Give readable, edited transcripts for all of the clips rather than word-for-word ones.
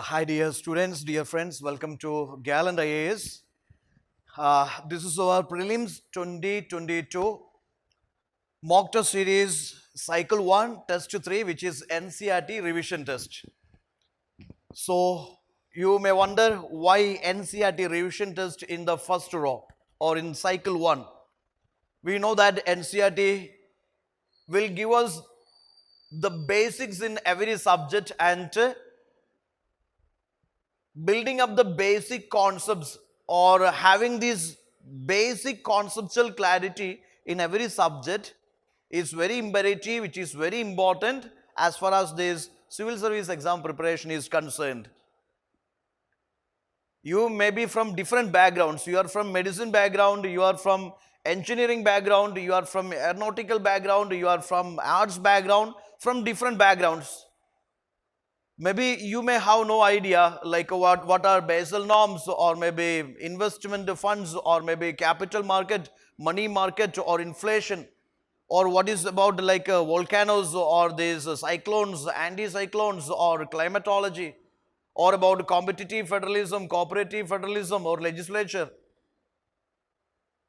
Hi dear students, dear friends, welcome to Gallant IAS. This is our Prelims 2022 mock test series cycle 1 test 3, which is NCERT revision test. So you may wonder why NCERT revision test in the first row or in cycle 1. We know that NCERT will give us the basics in every subject and building up the basic concepts or having this basic conceptual clarity in every subject is very imperative, which is very important as far as this civil service exam preparation is concerned. You may be from different backgrounds. You are from medicine background, you are from engineering background, you are from aeronautical background, you are from arts background, from different backgrounds. Maybe you may have no idea like what are Basel norms or maybe investment funds or maybe capital market, money market or inflation, or what is about like volcanoes or these cyclones, anti-cyclones or climatology, or about competitive federalism, cooperative federalism or legislature.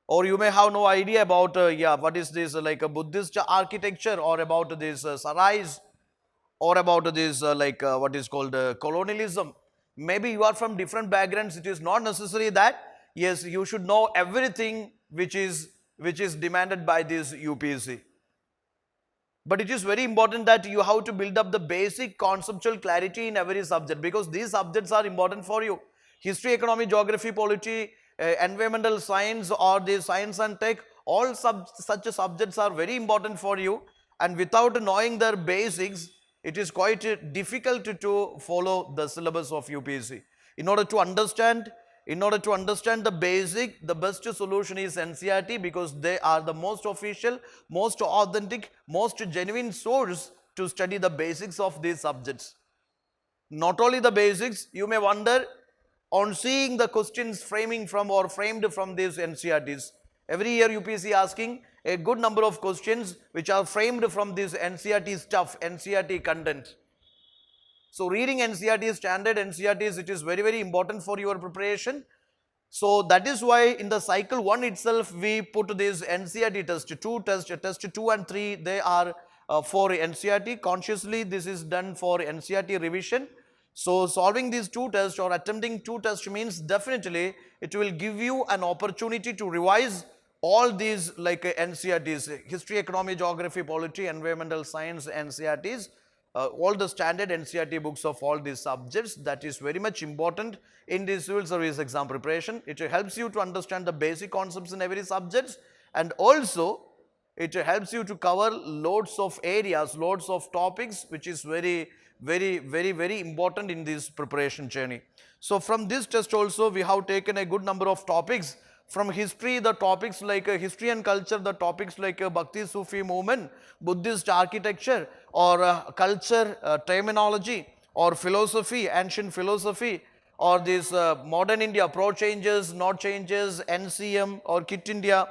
Or you may have no idea about what is this like a Buddhist architecture or about these sarais or about this what is called colonialism. Maybe you are from different backgrounds. It is not necessary that yes you should know everything which is demanded by this UPSC. But it is very important that you have to build up the basic conceptual clarity in every subject, because these subjects are important for you. History, economy, geography, polity, environmental science or the science and tech, all such subjects are very important for you, and without knowing their basics, it is quite difficult to follow the syllabus of UPSC. In order to understand the basic, the best solution is NCERT, because they are the most official, most authentic, most genuine source to study the basics of these subjects. Not only the basics, you may wonder on seeing the questions framed from these NCERTs. Every year UPSC asking a good number of questions which are framed from this NCERT stuff, NCERT content. So reading NCERT standard NCERTs, it is very, very important for your preparation. So that is why in the cycle 1 itself we put this NCERT test 2 and 3, they are for NCERT. Consciously this is done for NCERT revision. So solving these two tests or attempting two tests means definitely it will give you an opportunity to revise all these like NCERTs, history, economy, geography, polity, environmental science NCERTs, all the standard NCERT books of all these subjects. That is very much important in the civil service exam preparation. It helps you to understand the basic concepts in every subject, and also it helps you to cover loads of areas, loads of topics, which is very, very, very, very important in this preparation journey. So from this test also we have taken a good number of topics. From history, the topics like history and culture, the topics like Bhakti Sufi movement, Buddhist architecture, or culture, terminology, or philosophy, ancient philosophy, or this modern India, pro changes, not changes, NCM or Kit India.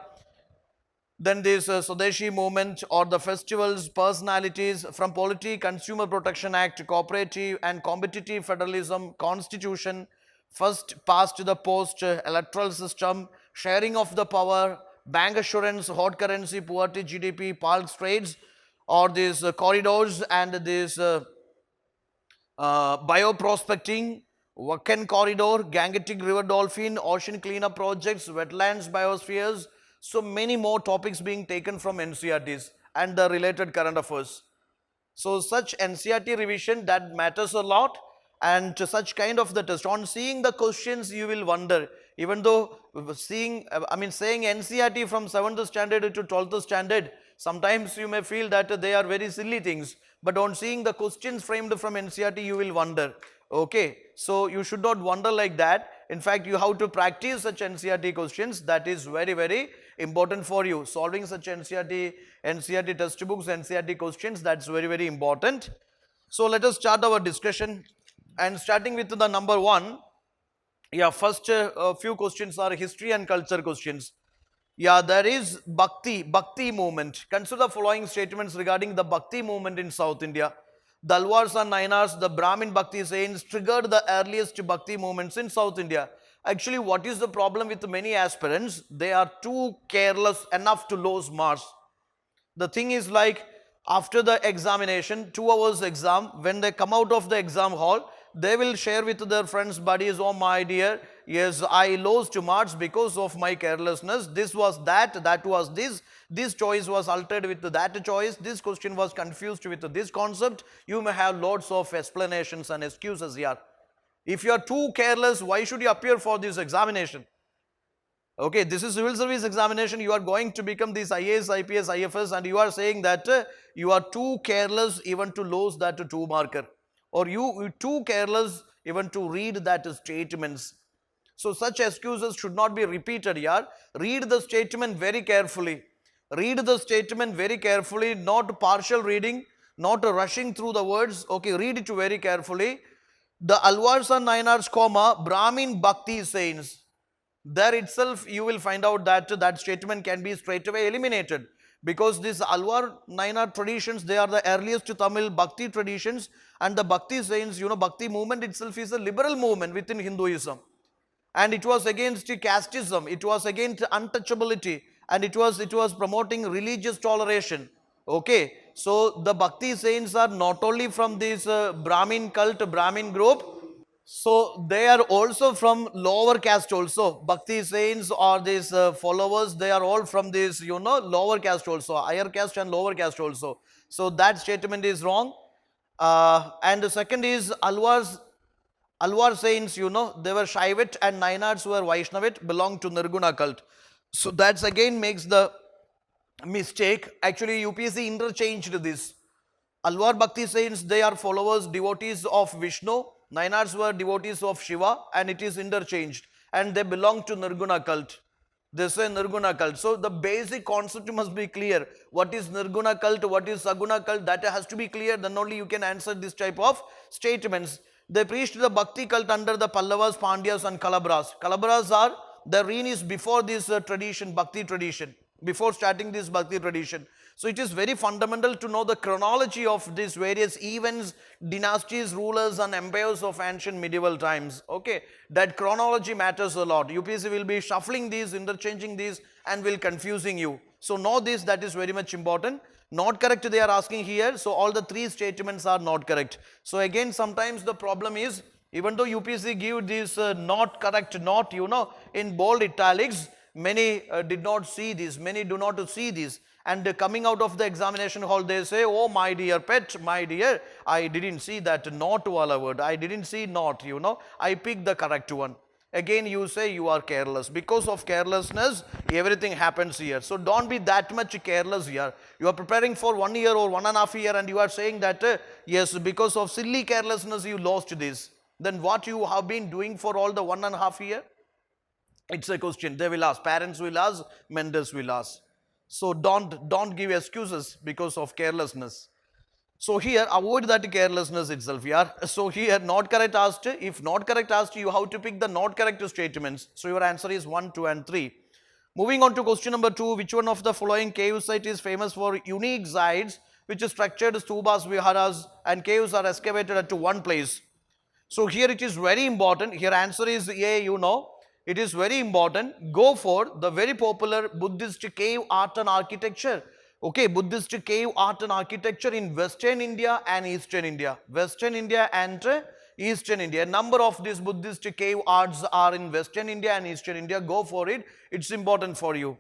Then this Swadeshi movement or the festivals, personalities. From polity, Consumer Protection Act, cooperative and competitive federalism, constitution, first past the post electoral system, sharing of the power, bank assurance, hot currency, poverty, GDP, Palk trades, or these corridors and this bioprospecting, Wakan corridor, Gangetic river dolphin, ocean cleanup projects, wetlands, biospheres. So many more topics being taken from NCERTs and the related current affairs. So such NCERT revision, that matters a lot, and to such kind of the test. On seeing the questions, you will wonder, even though saying NCERT from 7th standard to 12th standard, sometimes you may feel that they are very silly things, but on seeing the questions framed from NCERT, you will wonder. Okay, so you should not wonder like that. In fact, you have to practice such NCERT questions. That is very, very important for you. Solving such NCERT textbooks, NCERT questions, that's very, very important. So let us start our discussion, and starting with the number 1. Yeah, first few questions are history and culture questions. Yeah, there is Bhakti movement. Consider the following statements regarding the Bhakti movement in South India. The Alvars and Nainars, the Brahmin Bhakti Saints triggered the earliest Bhakti movements in South India. Actually, what is the problem with many aspirants? They are too careless enough to lose marks. The thing is like after the examination, 2 hours exam, when they come out of the exam hall, they will share with their friends, buddies, oh my dear, yes, I lost marks because of my carelessness. This was that was this choice was altered with that choice, this question was confused with this concept. You may have lots of explanations and excuses here. If you are too careless, why should you appear for this examination? Okay, this is civil service examination. You are going to become this IAS, IPS, IFS, and you are saying that you are too careless even to lose that 2 marker, or you too careless even to read that statements. So such excuses should not be repeated here. Read the statement very carefully. Read the statement very carefully, not partial reading, not rushing through the words. Okay, read it very carefully. The Alvars and Nainars, Brahmin Bhakti Saints. There itself you will find out that that statement can be straight away eliminated, because these Alvar Nainar traditions, they are the earliest Tamil Bhakti traditions, and the Bhakti Saints, Bhakti movement itself is a liberal movement within Hinduism, and it was against casteism, it was against untouchability, and it was promoting religious toleration. Okay, so the Bhakti Saints are not only from this Brahmin cult, Brahmin group, so they are also from lower caste also. Bhakti Saints or these followers, they are all from this, lower caste also, higher caste and lower caste also. So that statement is wrong. And the second is Alvar Saints, they were Shaivat, and Nainars were Vaishnavit, belong to Nirguna cult. So that's again makes the mistake. Actually, UPSC interchanged this. Alvar Bhakti Saints, they are followers, devotees of Vishnu. Nainars were devotees of Shiva, and it is interchanged. And they belong to Nirguna cult. They say Nirguna cult. So the basic concept must be clear. What is Nirguna cult? What is Saguna cult? That has to be clear. Then only you can answer this type of statements. They preached the Bhakti cult under the Pallavas, Pandyas and Kalabras. Kalabras are the reign is before this tradition, Bhakti tradition, before starting this Bhakti tradition. So it is very fundamental to know the chronology of these various events, dynasties, rulers and empires of ancient medieval times. Okay, that chronology matters a lot. UPSC will be shuffling these, interchanging these, and will confusing you. So know this, that is very much important. Not correct they are asking here. So all the 3 statements are not correct. So again, sometimes the problem is, even though UPSC give this not correct, not, in bold italics, many did not see this, many do not see this. And coming out of the examination hall, they say, oh my dear pet, my dear, I didn't see that not wala word, I didn't see not, I picked the correct one. Again you say you are careless. Because of carelessness, everything happens here. So don't be that much careless here. You are preparing for 1 year or 1.5 years, and you are saying that, yes, because of silly carelessness you lost this. Then what you have been doing for all the 1.5 years? It's a question they will ask, parents will ask, mentors will ask. So don't give excuses because of carelessness. So here, avoid that carelessness itself. Yeah. So here, not correct asked. If not correct asked, you have to pick the not correct statements. So your answer is 1, 2 and 3. Moving on to question number 2. Which one of the following cave site is famous for unique sites, which is structured stupas, viharas, and caves are excavated at one place? So here it is very important. Here answer is A, It is very important. Go for the very popular Buddhist cave art and architecture. Okay, Buddhist cave art and architecture in Western India and Eastern India. Western India and Eastern India. A number of these Buddhist cave arts are in Western India and Eastern India. Go for it. It's important for you.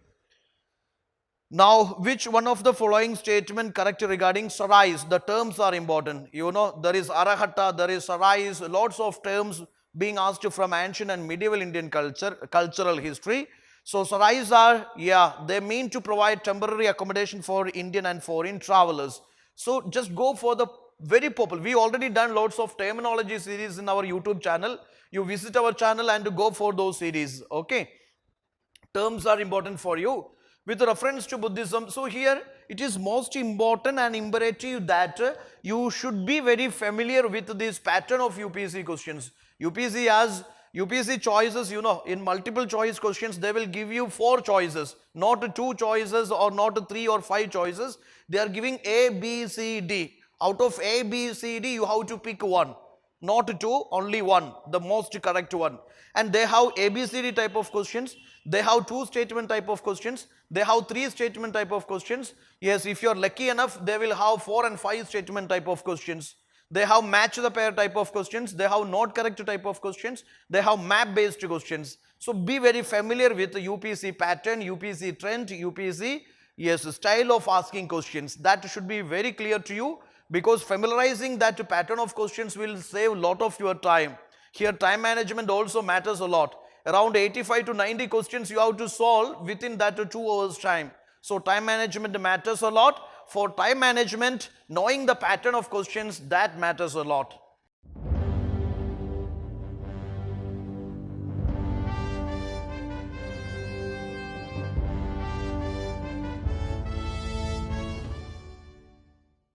Now, which one of the following statement correct regarding sarais? The terms are important. There is arahata, there is sarais, lots of terms being asked from ancient and medieval Indian cultural history. So sarais are, they mean to provide temporary accommodation for Indian and foreign travelers. So just go for the very popular. We already done lots of terminology series in our YouTube channel. You visit our channel and go for those series. Okay, terms are important for you with reference to Buddhism. So here it is most important and imperative that you should be very familiar with this pattern of UPSC questions. UPSC has UPSC choices, in multiple choice questions, they will give you 4 choices, not 2 choices or not 3 or 5 choices. They are giving A, B, C, D. Out of A, B, C, D, you have to pick one. Not two, only one, the most correct one. And they have A, B, C, D type of questions. They have two statement type of questions. They have three statement type of questions. Yes, if you are lucky enough, they will have 4 and 5 statement type of questions. They have match the pair type of questions. They have not correct type of questions. They have map based questions. So be very familiar with the UPSC pattern, UPSC trend, UPSC, yes, style of asking questions. That should be very clear to you, because familiarizing that pattern of questions will save a lot of your time. Here time management also matters a lot. Around 85 to 90 questions you have to solve within that 2 hours time. So time management matters a lot. For time management, knowing the pattern of questions, that matters a lot.